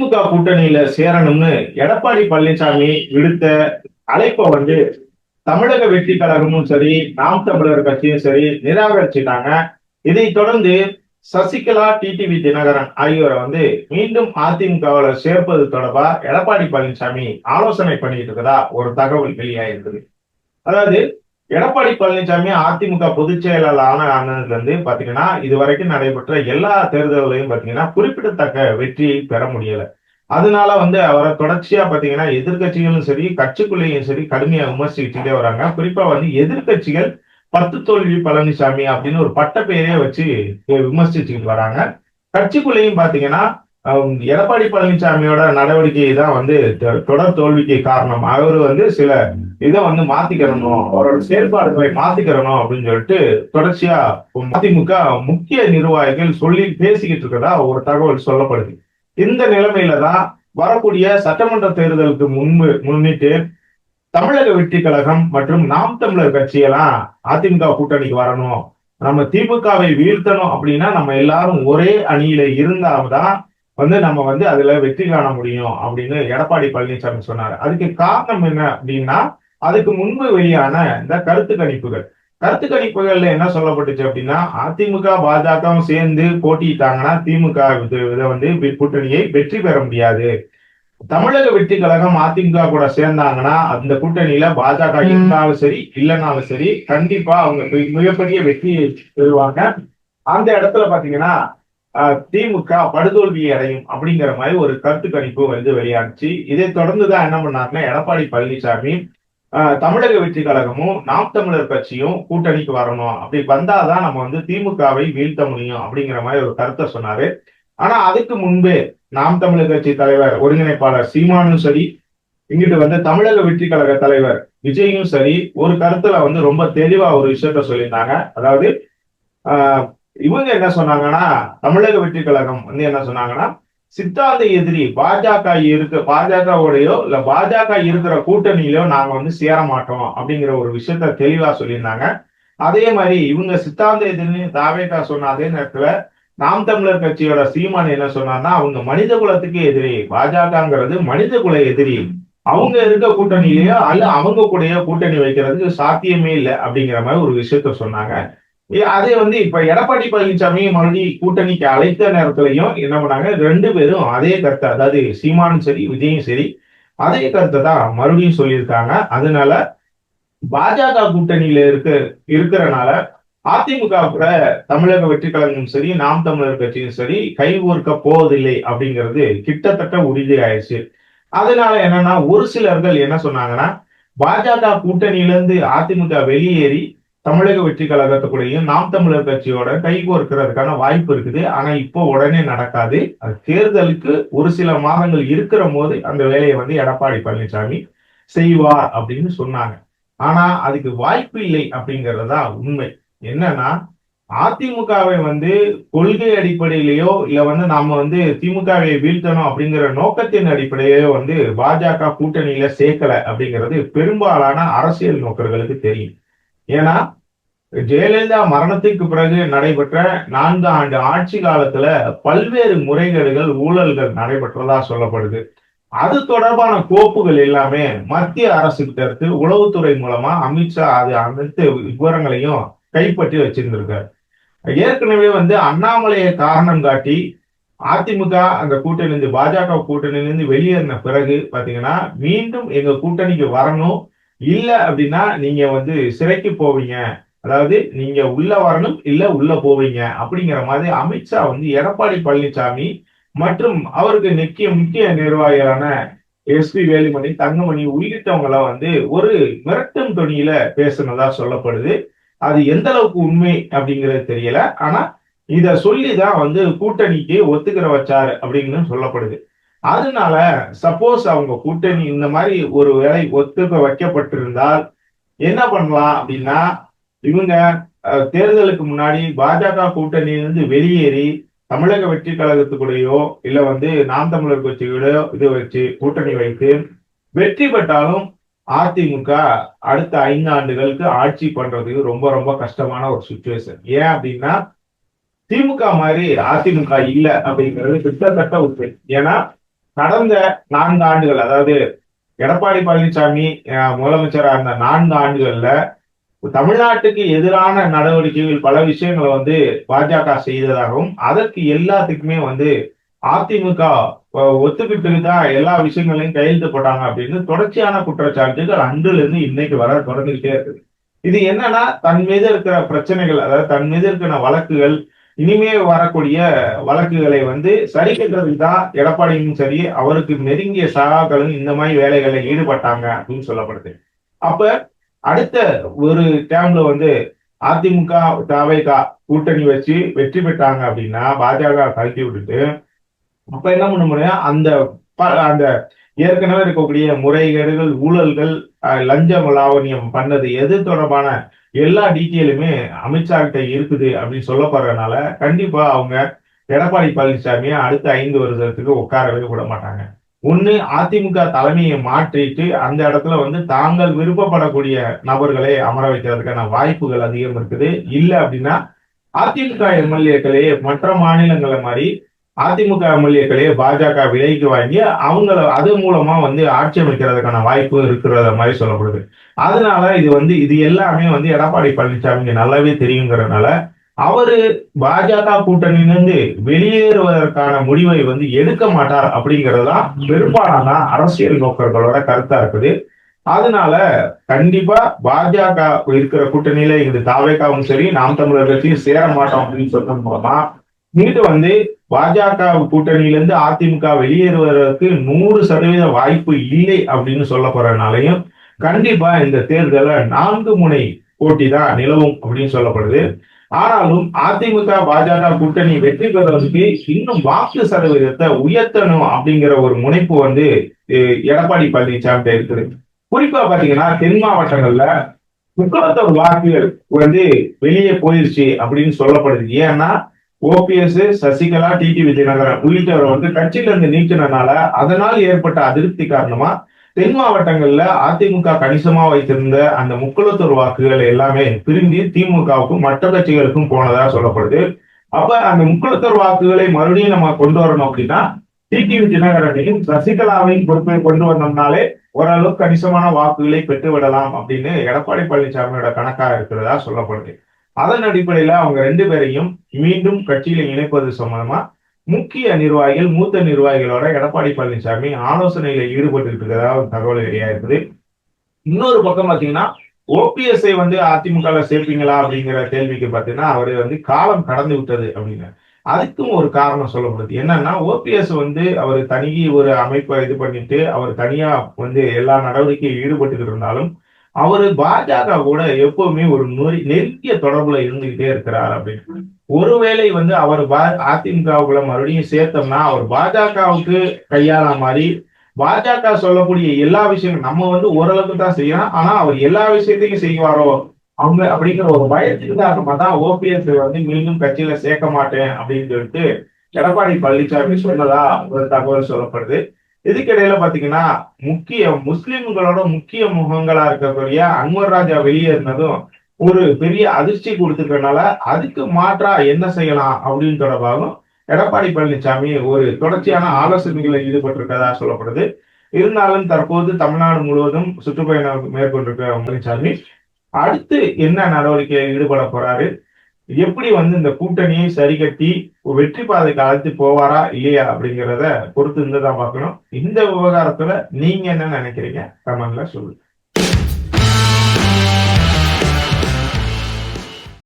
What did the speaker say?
திமுக கூட்டணியில சேரணும்னு எடப்பாடி பழனிசாமி விடுத்த அழைப்பை தமிழக வெற்றி கழகமும் சரி, நாம் தமிழர் கட்சியும் சரி நிராகரிச்சுட்டாங்க. இதைத் தொடர்ந்து சசிகலா, டிடிவி தினகரன் ஆகியோரை மீண்டும் அதிமுகவில் சேர்ப்பது தொடர்பா எடப்பாடி பழனிசாமி ஆலோசனை பண்ணிட்டு இருக்கதா ஒரு தகவல் வெளியாயிருக்குது. அதாவது எடப்பாடி பழனிசாமி அதிமுக பொதுச் செயலாளர் ஆனதுல இருந்து பாத்தீங்கன்னா இதுவரைக்கும் நடைபெற்ற எல்லா தேர்தல்களையும் பாத்தீங்கன்னா குறிப்பிடத்தக்க வெற்றியை பெற முடியல. அதனால அவரை தொடர்ச்சியா பாத்தீங்கன்னா எதிர்கட்சிகளும் சரி, கட்சிக்குள்ளேயும் சரி கடுமையா விமர்சிச்சுட்டே வராங்க. குறிப்பா எதிர்கட்சிகள் 10 தோல்வி பழனிசாமி அப்படின்னு ஒரு பட்ட பெயரே வச்சு விமர்சிச்சுட்டு வராங்க. கட்சிக்குள்ளேயும் பாத்தீங்கன்னா எடப்பாடி பழனிசாமியோட நடவடிக்கை தான் தொடர் தோல்விக்கு காரணம். அவரு சில இதை மாத்திக்கிறணும், அவரோட செயல்பாடுகளை மாத்திக்கிறணும் அப்படின்னு சொல்லிட்டு தொடர்ச்சியா அதிமுக முக்கிய நிர்வாகிகள் சொல்லி பேசிக்கிட்டு இருக்கதா ஒரு தகவல் சொல்லப்படுது. இந்த நிலைமையில தான் வரக்கூடிய சட்டமன்ற தேர்தலுக்கு முன்னிட்டு தமிழக வெற்றி கழகம் மற்றும் நாம் தமிழர் கட்சியெல்லாம் அதிமுக கூட்டணிக்கு வரணும், நம்ம திமுகவை வீழ்த்தணும் அப்படின்னா நம்ம எல்லாரும் ஒரே அணியில இருந்தால்தான் நம்ம அதுல வெற்றி காண முடியும் அப்படின்னு எடப்பாடி பழனிசாமி சொன்னாரு. அதுக்கு காரணம் என்ன அப்படின்னா, அதுக்கு முன்பு வெளியான இந்த கருத்து கணிப்புகள்ல என்ன சொல்லப்பட்டுச்சு அப்படின்னா, அதிமுக பாஜகவும் சேர்ந்து போட்டிட்டாங்கன்னா திமுக கூட்டணியை வெற்றி பெற முடியாது. தமிழக வெற்றி கழகம் அதிமுக கூட சேர்ந்தாங்கன்னா அந்த கூட்டணியில பாஜக இருந்தாலும் சரி இல்லைனாலும் சரி கண்டிப்பா அவங்க மிகப்பெரிய வெற்றியை பெறுவாங்க. அந்த இடத்துல பாத்தீங்கன்னா திமுக படுதோல்வி அடையும் அப்படிங்கிற மாதிரி ஒரு கருத்து கணிப்பு வெளியானுச்சு. இதை தொடர்ந்துதான் என்ன பண்ணாருன்னா எடப்பாடி பழனிசாமி தமிழக வெற்றி கழகமும் நாம் தமிழர் கட்சியும் கூட்டணிக்கு வரணும், அப்படி வந்தாதான் நம்ம திமுகவை வீழ்த்த முடியும் அப்படிங்கிற மாதிரி ஒரு கருத்தை சொன்னாரு. ஆனா அதுக்கு முன்பே நாம் தமிழர் கட்சி தலைவர் ஒருங்கிணைப்பாளர் சீமானும் சரி, இங்கிட்டு தமிழக வெற்றி கழக தலைவர் விஜயும் சரி ஒரு கருத்துல ரொம்ப தெளிவா ஒரு விஷயத்த சொல்லியிருந்தாங்க. அதாவது இவங்க என்ன சொன்னாங்கன்னா, தமிழக வெற்றி கழகம் என்ன சொன்னாங்கன்னா, சித்தாந்த எதிரி பாஜகவோடையோ இல்ல பாஜக இருக்கிற கூட்டணியிலோ நாங்க சேர மாட்டோம் அப்படிங்கிற ஒரு விஷயத்த தெளிவா சொல்லியிருந்தாங்க. அதே மாதிரி இவங்க சித்தாந்த எதிரி தாவேகா சொன்ன அதே நேரத்துல நாம் தமிழர் கட்சியோட சீமான் என்ன சொன்னார்னா, அவங்க மனித குலத்துக்கு எதிரி, பாஜகங்கிறது மனித குல எதிரி, அவங்க இருக்க கூட்டணியிலேயோ அல்ல அவங்க கூடயோ கூட்டணி வைக்கிறதுக்கு சாத்தியமே இல்லை அப்படிங்கிற மாதிரி ஒரு விஷயத்த சொன்னாங்க. அதே இப்ப எடப்பாடி பழனிசாமி மறுபடியும் கூட்டணிக்கு அழைத்த நேரத்திலையும் என்ன பண்ணாங்க, 2 பேரும் அதே கருத்தை, அதாவது சீமானும் சரி விஜயும் சரி அதே கருத்தை தான் மறுபடியும் சொல்லியிருக்காங்க. அதனால பாஜக கூட்டணியில இருக்கிறனால அதிமுக கூட தமிழக வெற்றி கழகமும் சரி நாம் தமிழர் கட்சியும் சரி கைகோர்க்க போவதில்லை அப்படிங்கிறது கிட்டத்தட்ட உறுதி ஆயிடுச்சு. அதனால என்னன்னா ஒரு சிலர்கள் என்ன சொன்னாங்கன்னா, பாஜக கூட்டணியிலிருந்து அதிமுக வெளியேறி தமிழக வெற்றி கழகத்துக்குள்ளேயும் நாம் தமிழர் கட்சியோட கைகோர்க்கிறதுக்கான வாய்ப்பு இருக்குது. ஆனா இப்போ உடனே நடக்காது, அது தேர்தலுக்கு ஒரு சில மாதங்கள் இருக்கிற போது அந்த வேலையை எடப்பாடி பழனிசாமி செய்வார் அப்படின்னு சொன்னாங்க. ஆனா அதுக்கு வாய்ப்பு இல்லை அப்படிங்கறதுதான் உண்மை. என்னன்னா, அதிமுகவை கொள்கை அடிப்படையிலேயோ இல்ல நாம திமுகவை வீழ்த்தணும் அப்படிங்கிற நோக்கத்தின் அடிப்படையிலேயோ பாஜக கூட்டணியில சேர்க்கல அப்படிங்கிறது பெரும்பாலான அரசியல் நோக்கர்களுக்கு தெரியும். ஏன்னா ஜெயலலிதா மரணத்துக்கு பிறகு நடைபெற்ற 4 ஆண்டு ஆட்சி காலத்துல பல்வேறு முறைகேடுகள் ஊழல்கள் நடைபெற்றதா சொல்லப்படுது. அது தொடர்பான கோப்புகள் எல்லாமே மத்திய அரசு கிட்ட இருக்கு. உளவுத்துறை மூலமா அமித்ஷா அது அனைத்து விவரங்களையும் கைப்பற்றி வச்சிருந்திருக்காரு. ஏற்கனவே அண்ணாமலையை காரணம் காட்டி அதிமுக அந்த கூட்டணியிலிருந்து பாஜக கூட்டணியிலிருந்து வெளியேறின பிறகு பாத்தீங்கன்னா மீண்டும் எங்க கூட்டணிக்கு வரணும், இல்ல அப்படின்னா நீங்க சிறைக்கு போவீங்க, அதாவது நீங்க உள்ள வரணும் இல்ல உள்ள போவீங்க அப்படிங்கிற மாதிரி அமித்ஷா எடப்பாடி பழனிசாமி மற்றும் அவருக்கு முக்கிய நிர்வாகிகளான எஸ்பி வேலுமணி, தங்கமணி உள்ளிட்டவங்களை ஒரு மிரட்டும் தொனியில பேசுனதா சொல்லப்படுது. அது எந்த அளவுக்கு உண்மை அப்படிங்கிறது தெரியல. ஆனா இத சொல்லிதான் கூட்டணிக்கு ஒத்துக்கிற வச்சாரு அப்படின்னு சொல்லப்படுது. அதனால சப்போஸ் அவங்க கூட்டணி இந்த மாதிரி ஒரு வேலை ஒத்துக்க வைக்கப்பட்டிருந்தால் என்ன பண்ணலாம் அப்படின்னா, இவங்க தேர்தலுக்கு முன்னாடி பாஜக கூட்டணியிலிருந்து வெளியேறி தமிழக வெற்றி கழகத்துக்குள்ளேயோ இல்ல நாம் தமிழர் கட்சியோடயோ இது வச்சு கூட்டணி வைத்து வெற்றி பெற்றாலும் அதிமுக அடுத்த 5 ஆண்டுகளுக்கு ஆட்சி பண்றதுக்கு ரொம்ப ரொம்ப கஷ்டமான ஒரு சுச்சுவேஷன். ஏன் அப்படின்னா, திமுக மாதிரி அதிமுக இல்ல அப்படிங்கிறது கிட்டத்தட்ட உண்மை. ஏன்னா கடந்த 4 ஆண்டுகள், அதாவது எடப்பாடி பழனிசாமி முதலமைச்சரா இருந்த 4 ஆண்டுகள்ல தமிழ்நாட்டுக்கு எதிரான நடவடிக்கைகள் பல விஷயங்களை வந்து பாஜக செய்ததாகவும், அதற்கு எல்லாத்துக்குமே வந்து அதிமுக ஒத்துக்கிட்டு தான் எல்லா விஷயங்களையும் கையெழுத்து போட்டாங்க அப்படின்னு தொடர்ச்சியான குற்றச்சாட்டுகள் அன்றுல இருந்து இன்னைக்கு வர தொடர்ந்துகிட்டே இருக்குது. இது என்னன்னா, தன் மீது இருக்கிற பிரச்சனைகள், அதாவது தன் மீது இருக்கிற வழக்குகள், இனிமே வரக்கூடிய வழக்குகளை வந்து சரி கட்டுறதுக்கு தான் எடப்பாடியும் சரி, அவருக்கு நெருங்கிய சகாக்களும் இந்த மாதிரி வேலைகளில் ஈடுபட்டாங்க அப்படின்னு சொல்லப்படுது. அப்ப அடுத்த ஒரு டேர்ம்ல வந்து அதிமுக தவேக கூட்டணி வச்சு வெற்றி பெற்றாங்க அப்படின்னா, பாஜக கழட்டி விட்டுட்டு அப்ப என்ன பண்ண முடியும், அந்த அந்த ஏற்கனவே இருக்கக்கூடிய முறைகேடுகள், ஊழல்கள், லஞ்ச லாவண்யம் பண்ணது எது தொடர்பான எல்லா டீட்டெயிலுமே அமித்ஷா கிட்ட இருக்குது அப்படின்னு சொல்லப்படுறதுனால, கண்டிப்பா அவங்க எடப்பாடி பழனிசாமியை அடுத்த 5 வருஷத்துக்கு உட்காரவே விட மாட்டாங்க. ஒண்ணு அதிமுக தலைமையை மாற்றிட்டு அந்த இடத்துல வந்து தாங்கள் விருப்பப்படக்கூடிய நபர்களை அமர வைக்கிறதுக்கான வாய்ப்புகள் அதிகம் இருக்குது. இல்ல அப்படின்னா அதிமுக எம்எல்ஏக்களே மற்ற மாநிலங்களை மாதிரி அதிமுக எம்எல்ஏக்களையே பாஜக விலைக்கு வாங்கி அவங்கள அது மூலமா வந்து ஆட்சி அமைக்கிறதுக்கான வாய்ப்பு இருக்கிறத மாதிரி சொல்லப்படுது. அதனால இது எல்லாமே வந்து எடப்பாடி பழனிசாமிக்கு நல்லாவே தெரியுங்கிறதுனால அவரு பாஜக கூட்டணியிலிருந்து வெளியேறுவதற்கான முடிவை வந்து எடுக்க மாட்டார் அப்படிங்கறதுதான் பெரும்பாலான அரசியல் நோக்கர்களோட கருத்தா இருக்குது. அதனால கண்டிப்பா பாஜக இருக்கிற கூட்டணியில இது தாவேகாவும் சரி, நாம் தமிழர் கட்சியும் சேர மாட்டோம் அப்படின்னு சொல்றது மூலமா இங்கிட்டு வந்து பாஜக கூட்டணியிலிருந்து அதிமுக வெளியேறுவதற்கு 100% வாய்ப்பு இல்லை அப்படின்னு சொல்ல போறதுனாலையும் கண்டிப்பா இந்த தேர்தல 4 முனை போட்டி தான் நிலவும் அப்படின்னு சொல்லப்படுது. ஆனாலும் அதிமுக பாஜக கூட்டணி வெற்றி பெறுவதற்கு இன்னும் வாக்கு சதவீதத்தை உயர்த்தணும் அப்படிங்கிற ஒரு முனைப்பு வந்து எடப்பாடி பழனிசாமி இருக்குது. குறிப்பா பாத்தீங்கன்னா தென் மாவட்டங்கள்ல 31 வாக்குகள் வந்து வெளியே போயிருச்சு அப்படின்னு சொல்லப்படுது. ஏன்னா ஓபிஎஸ், சசிகலா, டிடிவி தினகரன் உள்ளிட்டவர் வந்து கட்சியில இருந்து நீக்கினனால அதனால் ஏற்பட்ட அதிருப்தி காரணமா தென் மாவட்டங்கள்ல அதிமுக கணிசமா வைத்திருந்த அந்த 31 வாக்குகள் எல்லாமே பிரிஞ்சு திமுகவுக்கும் மற்ற கட்சிகளுக்கும் போனதா சொல்லப்படுது. அப்ப அந்த 31 வாக்குகளை மறுபடியும் நம்ம கொண்டு வரணும் அப்படின்னா டிடிவி தினகரனையும் சசிகலாவையும் பொறுப்பை கொண்டு வந்தோம்னாலே ஓரளவுக்கு கணிசமான வாக்குகளை பெற்று விடலாம் அப்படின்னு எடப்பாடி பழனிசாமியோட கணக்கா இருக்கிறதா சொல்லப்படுது. அதன் அடிப்படையில அவங்க 2 பேரையும் மீண்டும் கட்சியில இணைப்பது சம்பந்தமா முக்கிய நிர்வாகிகள், மூத்த நிர்வாகிகளோட எடப்பாடி பழனிசாமி ஆலோசனையில ஈடுபட்டு இருக்கிறதா தகவல் வெளியா இருக்குது. இன்னொரு பக்கம் பாத்தீங்கன்னா ஓபிஎஸ்ஐ வந்து அதிமுக சேர்ப்பீங்களா அப்படிங்கிற கேள்விக்கு பாத்தீங்கன்னா அவரு வந்து காலம் கடந்து விட்டது அப்படின்னு அதுக்கும் ஒரு காரணம் சொல்லப்படுது. என்னன்னா ஓபிஎஸ் வந்து அவர் தனி ஒரு அமைப்பை இது பண்ணிட்டு அவர் தனியா வந்து எல்லா நடவடிக்கையும் ஈடுபட்டு இருந்தாலும் அவரு பாஜக கூட எப்பவுமே ஒரு நெருங்கிய தொடர்புல இருந்துகிட்டே இருக்கிறார் அப்படின்னு. ஒருவேளை வந்து அவர் அதிமுகவுக்குள்ள மறுபடியும் சேர்த்தோம்னா அவர் பாஜகவுக்கு கையாள மாதிரி பாஜக சொல்லக்கூடிய எல்லா விஷயங்களும் நம்ம வந்து ஓரளவுக்கு தான் செய்யணும், ஆனா அவர் எல்லா விஷயத்தையும் செய்வாரோ அவங்க அப்படிங்கிற ஒரு பயத்துக்கு தான் ஓபிஎஸ் வந்து மீண்டும் கட்சியில சேர்க்க மாட்டேன் அப்படின்னு சொல்லிட்டு எடப்பாடி பழனிசாமி சொன்னதா ஒரு தகவல் சொல்லப்படுது. இதுக்கிடையில பாத்தீங்கன்னா முஸ்லிம்களோட முக்கிய முகங்களா இருக்கக்கூடிய அன்வர் ராஜா வெளியேறினதும் ஒரு பெரிய அதிர்ச்சி கொடுத்துக்கிறதுனால அதுக்கு மாற்றா என்ன செய்யலாம் அப்படின்னு தொடர்பாகவும் எடப்பாடி பழனிசாமி ஒரு தொடர்ச்சியான ஆலோசனைகளில் ஈடுபட்டிருக்கதா சொல்லப்படுது. இருந்தாலும் தற்போது தமிழ்நாடு முழுவதும் சுற்றுப்பயணம் மேற்கொண்டிருக்கிற பழனிசாமி அடுத்து என்ன நடவடிக்கையில் ஈடுபட போறாரு, எப்படி வந்து இந்த கூட்டணியை சரி கட்டி வெற்றி பாதைக்கு அழைத்து போவாரா இல்லையா அப்படிங்கிறத பொறுத்து இருந்துதான் பார்க்கணும். இந்த விவகாரத்துல நீங்க என்ன நினைக்கிறீங்க கமெண்ட்ல சொல்லுங்க.